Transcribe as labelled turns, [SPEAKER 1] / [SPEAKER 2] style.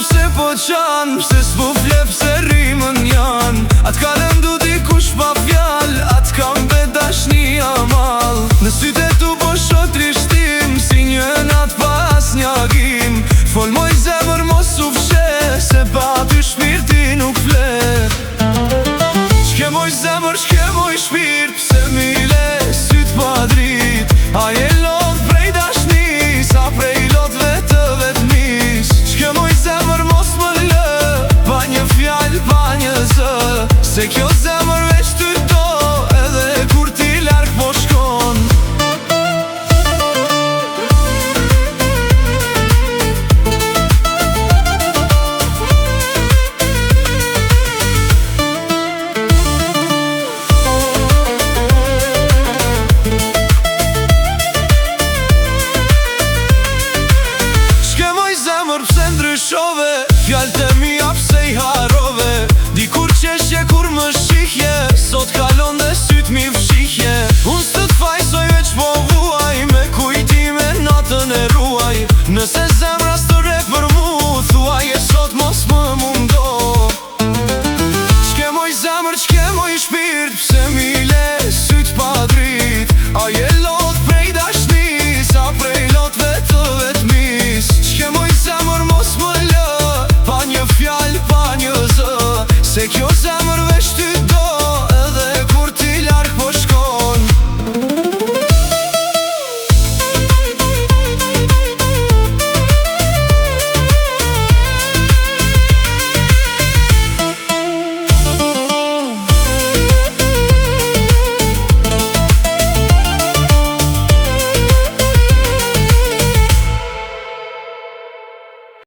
[SPEAKER 1] pse po qanë, pse s'po fle, pse rimën janë. Atë ka lëndu dikush pa fjall, atë kam be dashnia mal. Në syte tu po shoh trishtim, si një nat pas një agim. Fol moj zemër mos u fshe, se pa ty shpirti nuk flet. Shke moj zemër, shke moj shpirt, pse mile syt pa drit. A je lot prej dashni, sa prej lotve të vetmis. Shke moj zemër mos më lë, pa një fjall, pa një zë. Se kjo zemër veç ty do, edhe kur ti larg po shkon. Shke moj zemër, pse ndryshove, fjallë të